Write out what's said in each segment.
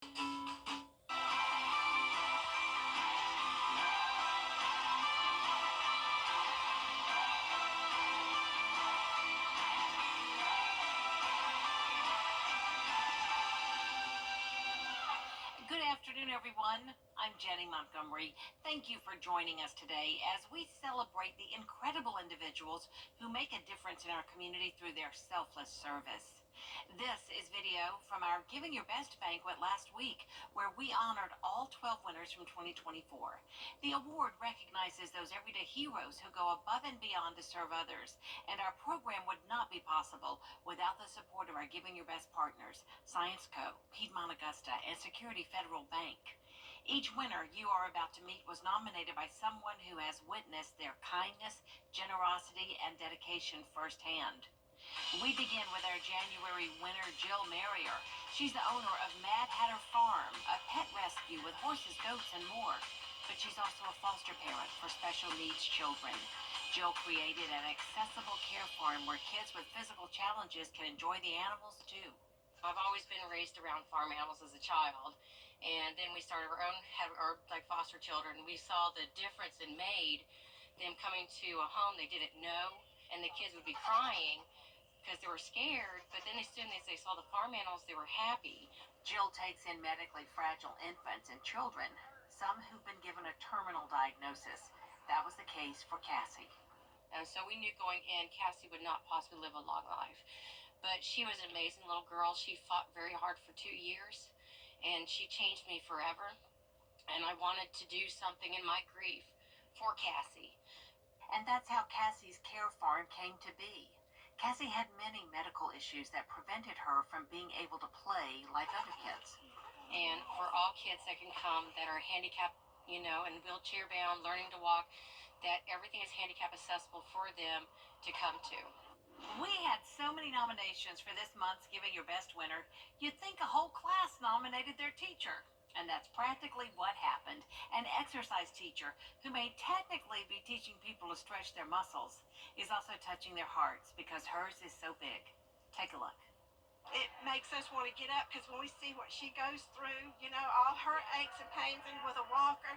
Good afternoon, everyone. I'm Jennie Montgomery. Thank you for joining us today as we celebrate the incredible individuals who make a difference in our community through their selfless service. This is video from our Giving Your Best banquet last week, where we honored all 12 winners from 2024. The award recognizes those everyday heroes who go above and beyond to serve others, and our program would not be possible without the support of our Giving Your Best partners, Science Co., Piedmont Augusta, and Security Federal Bank. Each winner you are about to meet was nominated by someone who has witnessed their kindness, generosity, and dedication firsthand. We begin with our January winner, Jill Marrier. She's the owner of Mad Hatter Farm, a pet rescue with horses, goats, and more. But she's also a foster parent for special needs children. Jill created an accessible care farm where kids with physical challenges can enjoy the animals too. I've always been raised around farm animals as a child, and then we started our own, had our like foster children. We saw the difference it made them coming to a home they didn't know, and the kids would be crying because they were scared, but then as soon as they saw the farm animals, they were happy. Jill takes in medically fragile infants and children, some who've been given a terminal diagnosis. That was the case for Cassie. And so we knew going in, Cassie would not possibly live a long life. But she was an amazing little girl. She fought very hard for 2 years, and she changed me forever. And I wanted to do something in my grief for Cassie. And that's how Cassie's care farm came to be. Cassie had many medical issues that prevented her from being able to play like other kids. And for all kids that can come that are handicapped, and wheelchair bound, learning to walk, that everything is handicap accessible for them to come to. We had so many nominations for this month's Giving Your Best winner, you'd think a whole class nominated their teacher. And that's practically what happened. An exercise teacher, who may technically be teaching people to stretch their muscles, is also touching their hearts because hers is so big. Take a look. It makes us want to get up because when we see what she goes through, all her aches and pains and with a walker,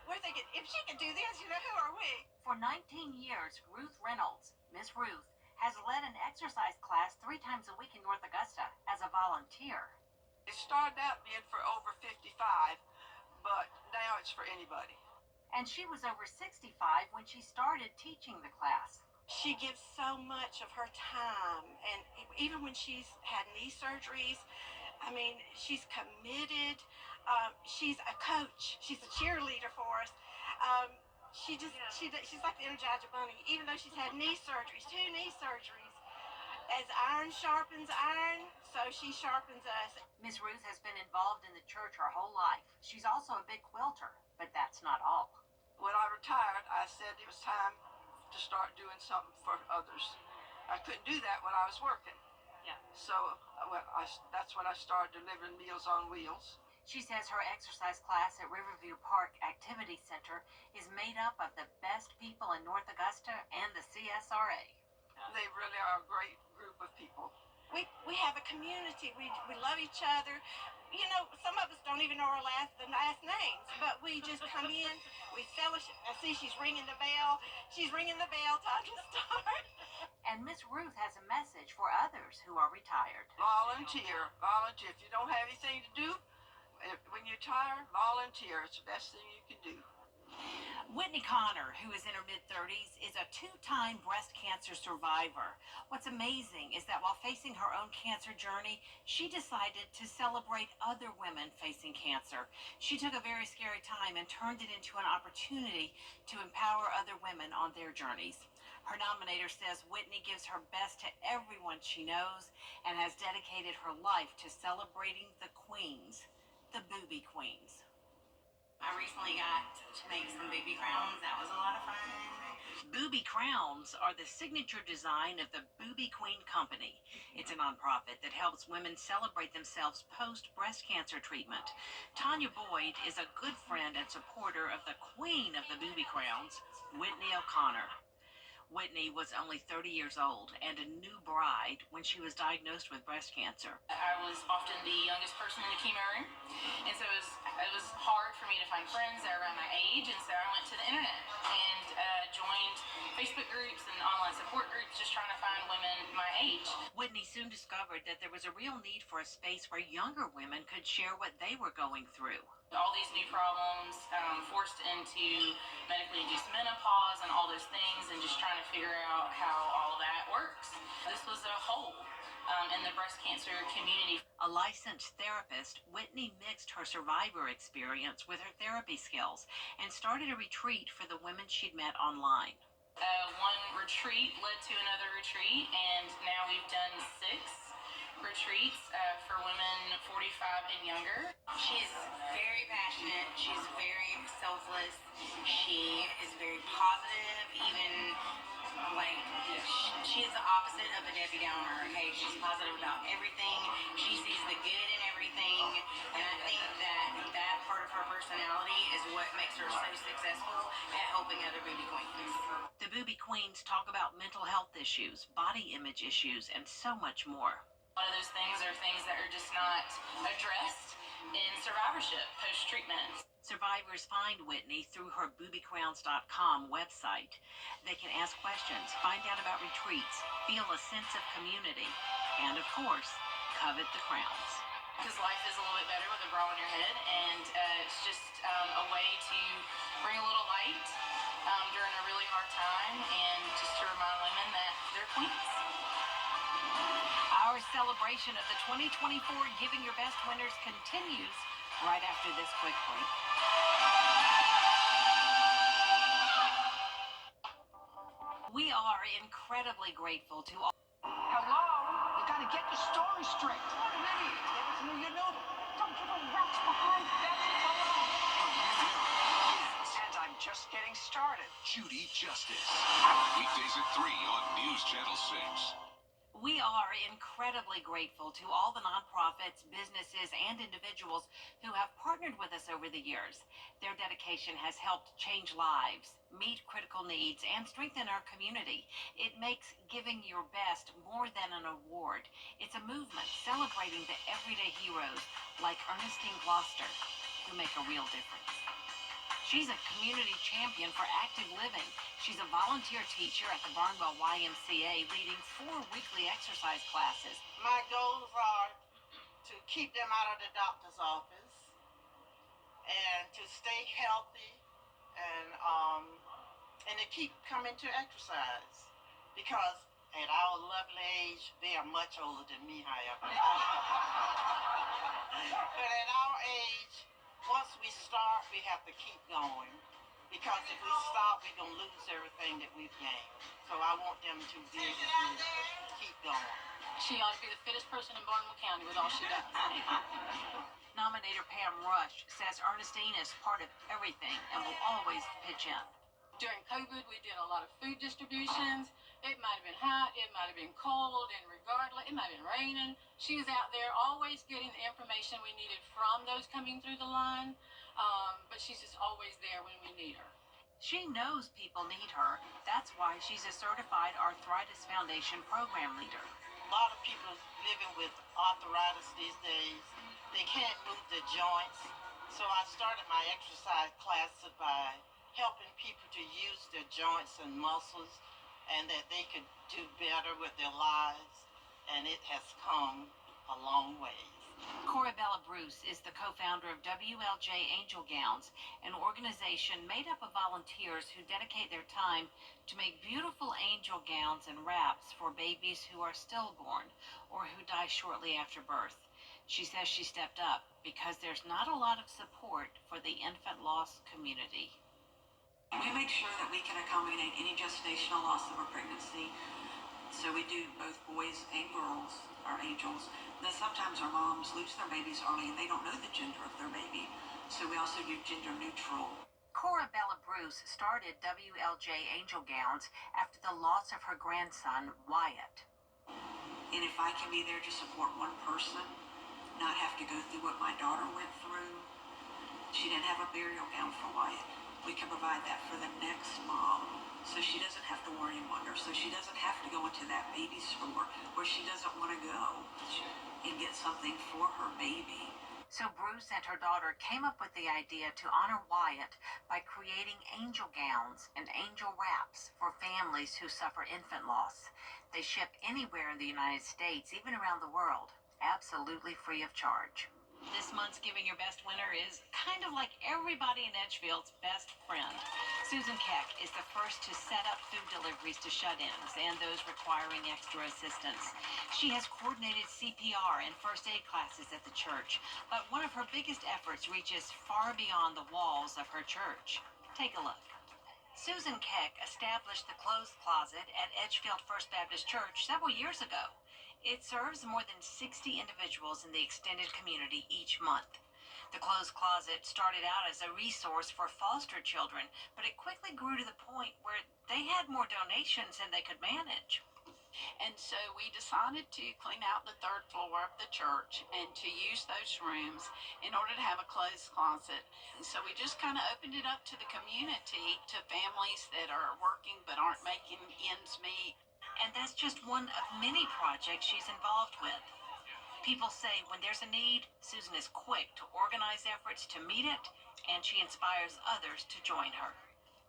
we're thinking, if she can do this, who are we? For 19 years, Ruth Reynolds, Miss Ruth, has led an exercise class 3 times a week in North Augusta as a volunteer. It started out being for over 55, but now it's for anybody. And she was over 65 when she started teaching the class. She gives so much of her time, and even when she's had knee surgeries, she's committed. She's a coach. She's a cheerleader for us. She's like the Energizer Bunny, even though she's had knee surgeries, 2 knee surgeries. As iron sharpens iron, so she sharpens us. Miss Ruth has been involved in the church her whole life. She's also a big quilter, but that's not all. When I retired, I said it was time to start doing something for others. I couldn't do that when I was working. Yeah. So that's when I started delivering Meals on Wheels. She says her exercise class at Riverview Park Activity Center is made up of the best people in North Augusta and the CSRA. They really are a great group of people. We have a community. We love each other. Some of us don't even know the last names, but we just come in, we fellowship. I see she's ringing the bell. She's ringing the bell. Time to start. And Miss Ruth has a message for others who are retired. Volunteer. If you don't have anything to do, when you're tired, volunteer. It's the best thing you can do. Whitney Connor, who is in her mid-30s, is a 2-time breast cancer survivor. What's amazing is that while facing her own cancer journey, she decided to celebrate other women facing cancer. She took a very scary time and turned it into an opportunity to empower other women on their journeys. Her nominator says Whitney gives her best to everyone she knows and has dedicated her life to celebrating the queens, the booby queens. I recently got to make some booby crowns. That was a lot of fun. Booby crowns are the signature design of the Booby Queen Company. It's a nonprofit that helps women celebrate themselves post-breast cancer treatment. Tanya Boyd is a good friend and supporter of the queen of the booby crowns, Whitney O'Connor. Whitney was only 30 years old and a new bride when she was diagnosed with breast cancer. I was often the youngest person in the chemo room, and so it was hard for me to find friends that were around my age, and so I went to the internet and joined Facebook groups and online support groups just trying to find women my age. Whitney soon discovered that there was a real need for a space where younger women could share what they were going through. All these new problems, forced into medically induced menopause and all those things, and just trying to figure out how all of that works. This was a hole in the breast cancer community. A licensed therapist, Whitney mixed her survivor experience with her therapy skills and started a retreat for the women she'd met online. One retreat led to another retreat, and now we've done 6 retreats for women 45 and younger. She's very passionate. She's very selfless. She is very positive. Even like she is the opposite of a Debbie Downer. Okay, she's positive about everything. She sees the good in everything, and I think that part of her personality is what makes her so successful at helping other booby queens. The Booby Queens talk about mental health issues, body image issues, and so much more. One of those things are things that are just not addressed in survivorship post-treatment. Survivors find Whitney through her boobycrowns.com website. They can ask questions, find out about retreats, feel a sense of community, and of course, covet the crowns. Because life is a little bit better with a bra on your head, and it's just a way to bring a little light during a really hard time, and just to remind women that they're queens. Our celebration of the 2024 Giving Your Best winners continues right after this quick break. We are incredibly grateful to all. Hello? You gotta get your story straight. What an idiot. Give it to me, you know. Don't give a rat's behind. That's it. And I'm just getting started. Judy Justice. Weekdays at 3 on News Channel 6. We are incredibly grateful to all the nonprofits, businesses, and individuals who have partnered with us over the years. Their dedication has helped change lives, meet critical needs, and strengthen our community. It makes giving your best more than an award. It's a movement celebrating the everyday heroes like Ernestine Gloucester, who make a real difference. She's a community champion for active living. She's a volunteer teacher at the Barnwell YMCA, leading 4 weekly exercise classes. My goals are to keep them out of the doctor's office and to stay healthy and to keep coming to exercise, because at our lovely age, they are much older than me, however. But at our age, once we start, we have to keep going, because if we stop, we're going to lose everything that we've gained. So I want them to be able to keep going. She ought to be the fittest person in Barnwell County with all she does. Nominator Pam Rush says Ernestine is part of everything and will always pitch in. During COVID, we did a lot of food distributions. It might have been hot, it might have been cold, and regardless, it might have been raining. She was out there always getting the information we needed from those coming through the line, but she's just always there when we need her. She knows people need her. That's why she's a certified Arthritis Foundation program leader. A lot of people living with arthritis these days, they can't move their joints. So I started my exercise classes by helping people to use their joints and muscles, and that they could do better with their lives, and it has come a long way. Corabella Bruce is the co-founder of WLJ Angel Gowns, an organization made up of volunteers who dedicate their time to make beautiful angel gowns and wraps for babies who are stillborn or who die shortly after birth. She says she stepped up because there's not a lot of support for the infant loss community. We make sure that we can accommodate any gestational loss of a pregnancy. So we do both boys and girls, our angels. Then sometimes our moms lose their babies early and they don't know the gender of their baby. So we also do gender neutral. Corabella Bruce started WLJ Angel Gowns after the loss of her grandson, Wyatt. And if I can be there to support one person, not have to go through what my daughter went through. She didn't have a burial gown for Wyatt. we can provide that for the next mom. So she doesn't have to worry and wonder. So she doesn't have to go into that baby store where she doesn't want to go and get something for her baby. So Bruce and her daughter came up with the idea to honor Wyatt by creating angel gowns and angel wraps for families who suffer infant loss. They ship anywhere in the United States, even around the world, absolutely free of charge. This month's Giving Your Best winner is kind of like everybody in Edgefield's best friend. Susan Keck is the first to set up food deliveries to shut-ins and those requiring extra assistance. She has coordinated CPR and first aid classes at the church, but one of her biggest efforts reaches far beyond the walls of her church. Take a look. Susan Keck established the clothes closet at Edgefield First Baptist Church several years ago. It serves more than 60 individuals in the extended community each month. The clothes closet started out as a resource for foster children, but it quickly grew to the point where they had more donations than they could manage. And so we decided to clean out the third floor of the church and to use those rooms in order to have a clothes closet. And so we just kind of opened it up to the community, to families that are working but aren't making ends meet. And that's just one of many projects she's involved with. People say when there's a need, Susan is quick to organize efforts to meet it, and she inspires others to join her.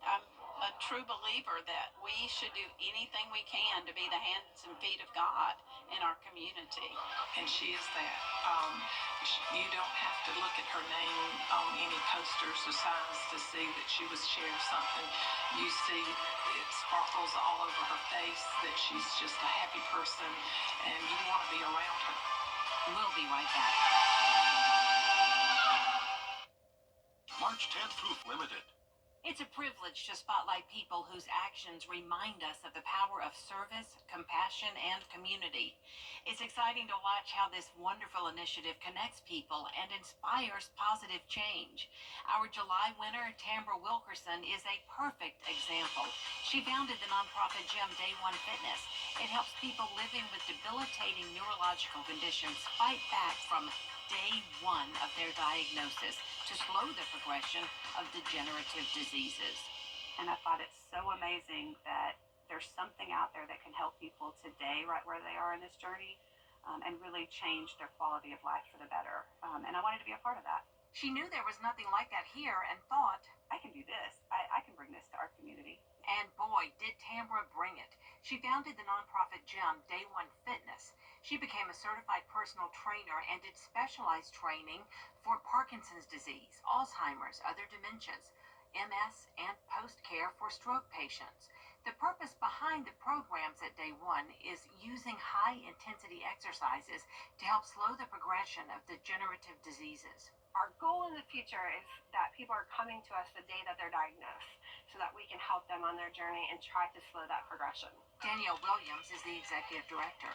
I'm a true believer that we should do anything we can to be the hands and feet of God in our community. And she is that. You don't have to look at her name on any posters or signs to see that she was sharing something. You see it sparkles all over her face, that she's just a happy person, and you want to be around her. We'll be right back. March 10th Proof Limited. It's a privilege to spotlight people whose actions remind us of the power of service, compassion, and community. It's exciting to watch how this wonderful initiative connects people and inspires positive change. Our July winner, Tambra Wilkerson, is a perfect example. She founded the nonprofit gym Day One Fitness. It helps people living with debilitating neurological conditions fight back from day one of their diagnosis to slow the progression of degenerative diseases. And I thought it's so amazing that there's something out there that can help people today, right where they are in this journey, and really change their quality of life for the better. And I wanted to be a part of that. She knew there was nothing like that here and thought, I can do this. I can bring this to our community. And boy, did Tambra bring it. She founded the nonprofit gym Day One Fitness. She became a certified personal trainer and did specialized training for Parkinson's disease, Alzheimer's, other dementias, MS, and post-care for stroke patients. The purpose behind the programs at Day One is using high-intensity exercises to help slow the progression of degenerative diseases. Our goal in the future is that people are coming to us the day that they're diagnosed so that we can help them on their journey and try to slow that progression. Danielle Williams is the executive director.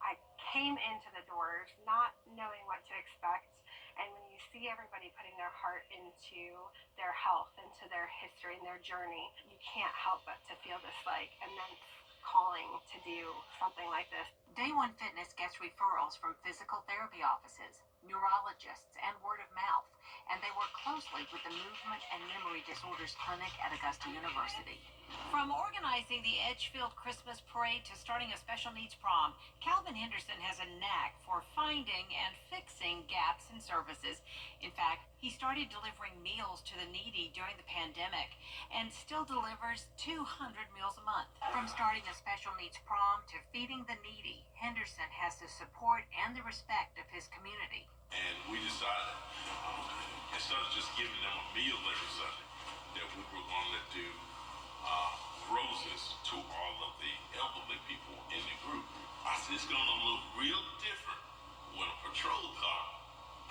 I came into the doors not knowing what to expect, and when you see everybody putting their heart into their health, into their history and their journey, you can't help but to feel this immense calling to do something like this. Day One Fitness gets referrals from physical therapy offices, neurologists, and word of mouth, and they work closely with the Movement and Memory Disorders Clinic at Augusta University. From organizing the Edgefield Christmas Parade to starting a special needs prom, Calvin Henderson has a knack for finding and fixing gaps in services. In fact, he started delivering meals to the needy during the pandemic and still delivers 200 meals a month. From starting a special needs prom to feeding the needy, Henderson has the support and the respect of his community. And we decided, instead of just giving them a meal every Sunday, that we were going to do roses to all of the elderly people in the group. I said, it's going to look real different when a patrol car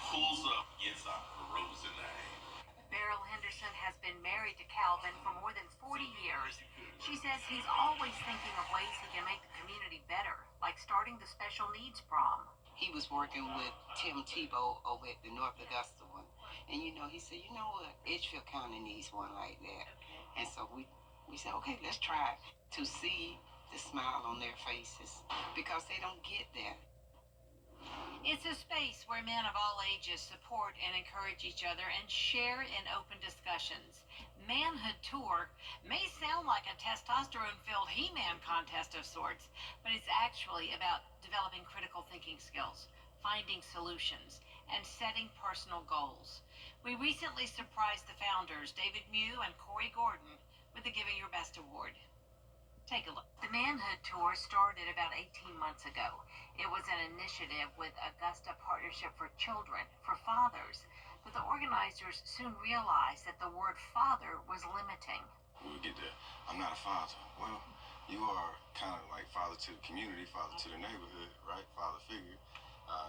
pulls up, gets out with a rose in their hand. Beryl Henderson has been married to Calvin for more than 40 years. She says he's always thinking of ways he can make the community better, like starting the special needs prom. He was working with Tim Tebow over at the North Augusta one. And, he said, you know what, Edgefield County needs one like that. And so we said, okay, let's try it, to see the smile on their faces, because they don't get that. It's a space where men of all ages support and encourage each other and share in open discussions. Manhood Tour may sound like a testosterone-filled He-Man contest of sorts, but it's actually about developing critical thinking skills, finding solutions, and setting personal goals. We recently surprised the founders, David Mew and Corey Gordon, with the Giving Your Best Award. Take a look. The Manhood Tour started about 18 months ago. It was an initiative with Augusta Partnership for Children, for fathers, but the organizers soon realized that the word father was limiting. We get that, I'm not a father. Well, you are kind of like father to the community, father to the neighborhood, right? Father figure.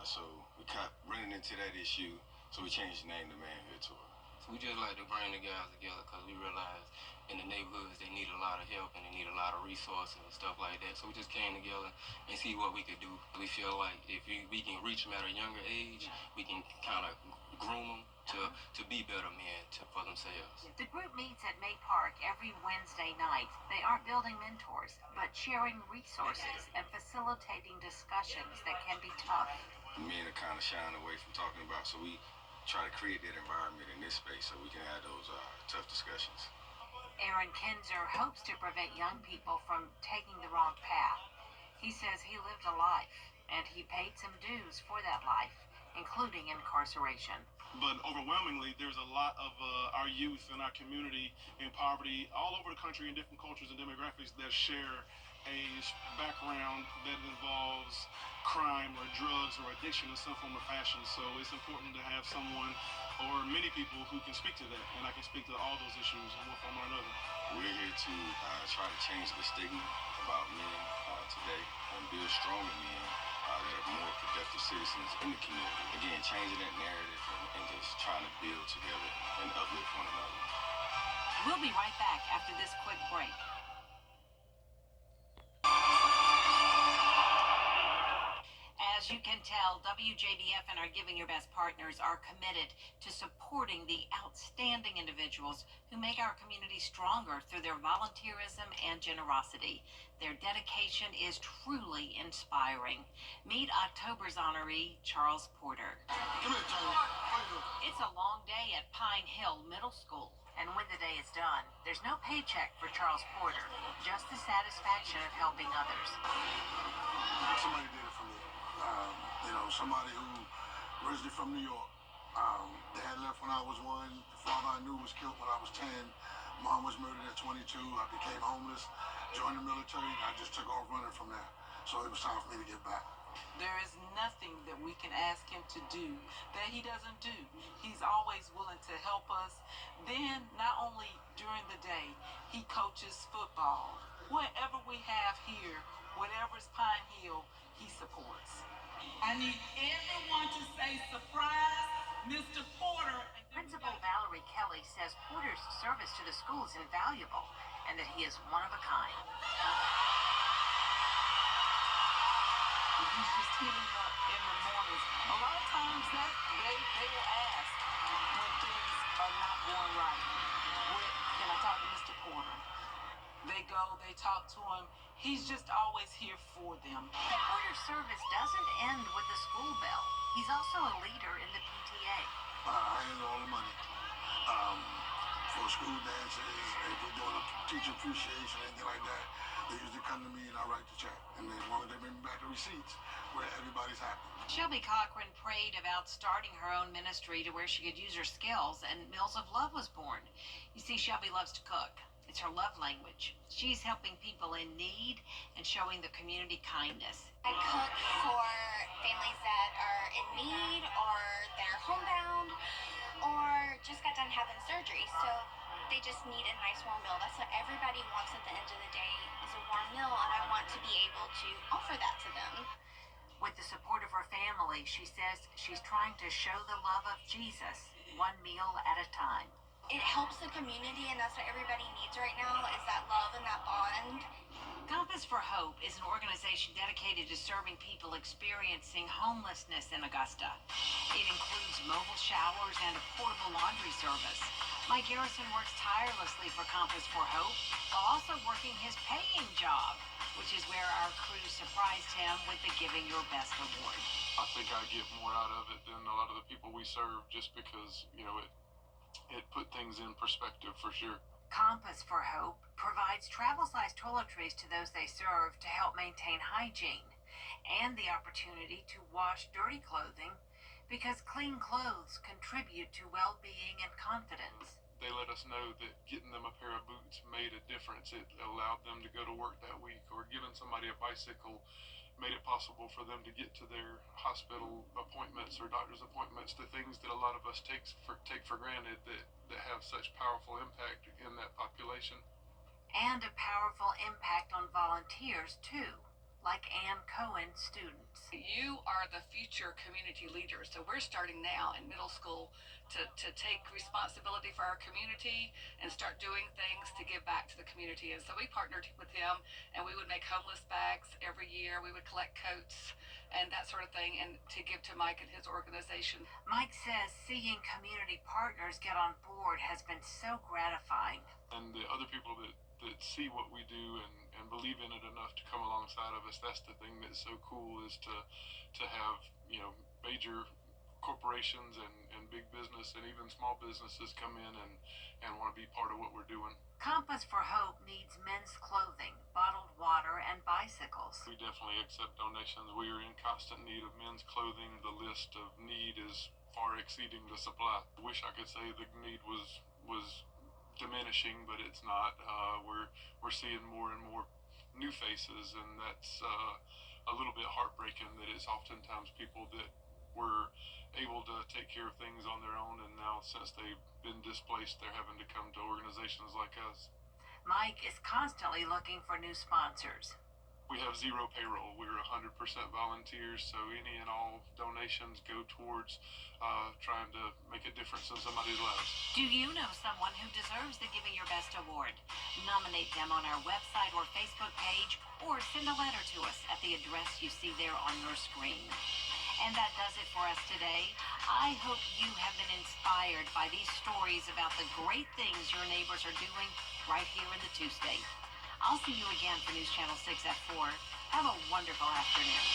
So we kept running into that issue, so we changed the name to Manhood Tour. So we just like to bring the guys together because we realize in the neighborhoods they need a lot of help and they need a lot of resources and stuff like that. So we just came together and see what we could do. We feel like if we can reach them at a younger age, we can kind of groom them to be better men for themselves. The group meets at May Park every Wednesday night. They aren't building mentors, but sharing resources and facilitating discussions that can be tough. Men are kind of shying away from talking about, so we try to create that environment in this space so we can have those tough discussions. Aaron Kinzer hopes to prevent young people from taking the wrong path. He says he lived a life, and he paid some dues for that life, including incarceration. But overwhelmingly, there's a lot of our youth in our community in poverty all over the country in different cultures and demographics that share a background that involves crime or drugs or addiction in some form or fashion. So it's important to have someone or many people who can speak to that, and I can speak to all those issues in one form or another. We're here to try to change the stigma about men today and build stronger men that are more productive citizens in the community. Again, changing that narrative and just trying to build together and uplift one another. We'll be right back after this quick break. As you can tell, WJBF and our Giving Your Best partners are committed to supporting the outstanding individuals who make our community stronger through their volunteerism and generosity. Their dedication is truly inspiring. Meet October's honoree, Charles Porter. Come here, Charlie. It's a long day at Pine Hill Middle School, and when the day is done, there's no paycheck for Charles Porter, just the satisfaction of helping others. Somebody did it for me. Somebody who originally from New York. Dad left when I was 1. The father I knew was killed when I was 10. Mom was murdered at 22. I became homeless, joined the military, and I just took off running from there. So it was time for me to get back. There is nothing that we can ask him to do that he doesn't do. He's always willing to help us. Then, not only during the day, he coaches football. Whatever we have here, whatever's Pine Hill, he supports. I need everyone to say surprise, Mr. Porter. Principal Valerie Kelly says Porter's service to the school is invaluable and that he is one of a kind. He's just hitting up in the mornings. A lot of times that they will ask when things are not going right. Can I talk to Mr. Porter? They go, they talk to him. He's just always here for them. The Porter service doesn't end with the school bell. He's also a leader in the PTA. I handle all the money. For school dances, if we're doing a teacher appreciation, anything like that, they usually come to me and I write the check. And as long as they bring me back the receipts, where everybody's happy. Shelby Cochran prayed about starting her own ministry to where she could use her skills, and Mills of Love was born. You see, Shelby loves to cook. It's her love language. She's helping people in need and showing the community kindness. I cook for families that are in need or they're homebound or just got done having surgery. So they just need a nice warm meal. That's what everybody wants at the end of the day is a warm meal, and I want to be able to offer that to them. With the support of her family, she says she's trying to show the love of Jesus one meal at a time. It helps the community, and that's what everybody needs right now is that love and that bond. Compass for Hope is an organization dedicated to serving people experiencing homelessness in Augusta. It includes mobile showers and a portable laundry service. Mike Garrison works tirelessly for Compass for Hope while also working his paying job, which is where our crew surprised him with the Giving Your Best award. I think I get more out of it than a lot of the people we serve, just because, it put things in perspective for sure. Compass for Hope provides travel-sized toiletries to those they serve to help maintain hygiene and the opportunity to wash dirty clothing because clean clothes contribute to well-being and confidence. They let us know that getting them a pair of boots made a difference. It allowed them to go to work that week, or giving somebody a bicycle made it possible for them to get to their hospital appointments or doctor's appointments, the things that a lot of us take for granted that have such powerful impact in that population. And a powerful impact on volunteers, too, like Ann Cohen students. You are the future community leaders, so we're starting now in middle school to take responsibility for our community and start doing things to give back to the community. And so we partnered with him, and we would make homeless bags every year. We would collect coats and that sort of thing, and to give to Mike and his organization. Mike says seeing community partners get on board has been so gratifying. And the other people that see what we do and believe in it enough to come alongside of us, that's the thing that's so cool, is to have, major corporations and big business and even small businesses come in and want to be part of what we're doing. Compass for Hope needs men's clothing, bottled water, and bicycles. We definitely accept donations. We are in constant need of men's clothing. The list of need is far exceeding the supply. I wish I could say the need was diminishing, but it's not. We're seeing more and more new faces, and that's a little bit heartbreaking that it's oftentimes people that were able to take care of things on their own, and now since they've been displaced, they're having to come to organizations like us. Mike is constantly looking for new sponsors. We have zero payroll. We're 100% volunteers, so any and all donations go towards trying to make a difference in somebody's lives. Do you know someone who deserves the Giving Your Best award? Nominate them on our website or Facebook page, or send a letter to us at the address you see there on your screen. And that does it for us today. I hope you have been inspired by these stories about the great things your neighbors are doing right here in the Two-State. I'll see you again for News Channel 6 at 4. Have a wonderful afternoon.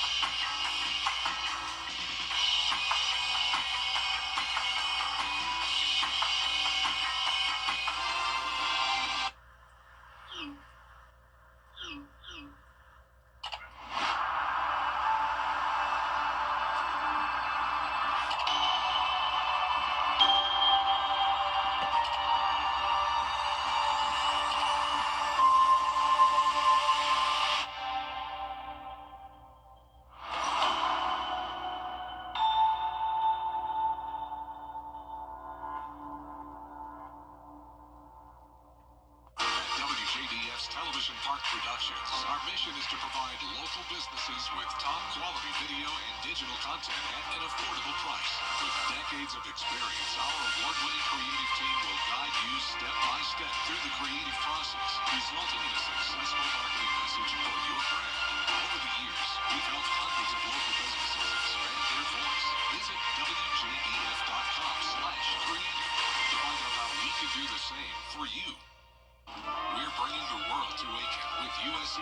WJBF's Television Park Productions. Our mission is to provide local businesses with top quality video and digital content at an affordable price. With decades of experience, our award-winning creative team will guide you step by step through the creative process, resulting in a successful marketing message for your brand. Over the years, we've helped hundreds of local businesses expand their voice. Visit WJBF.com/creative to find out how we can do the same for you. We're bringing the world to Aiken with USC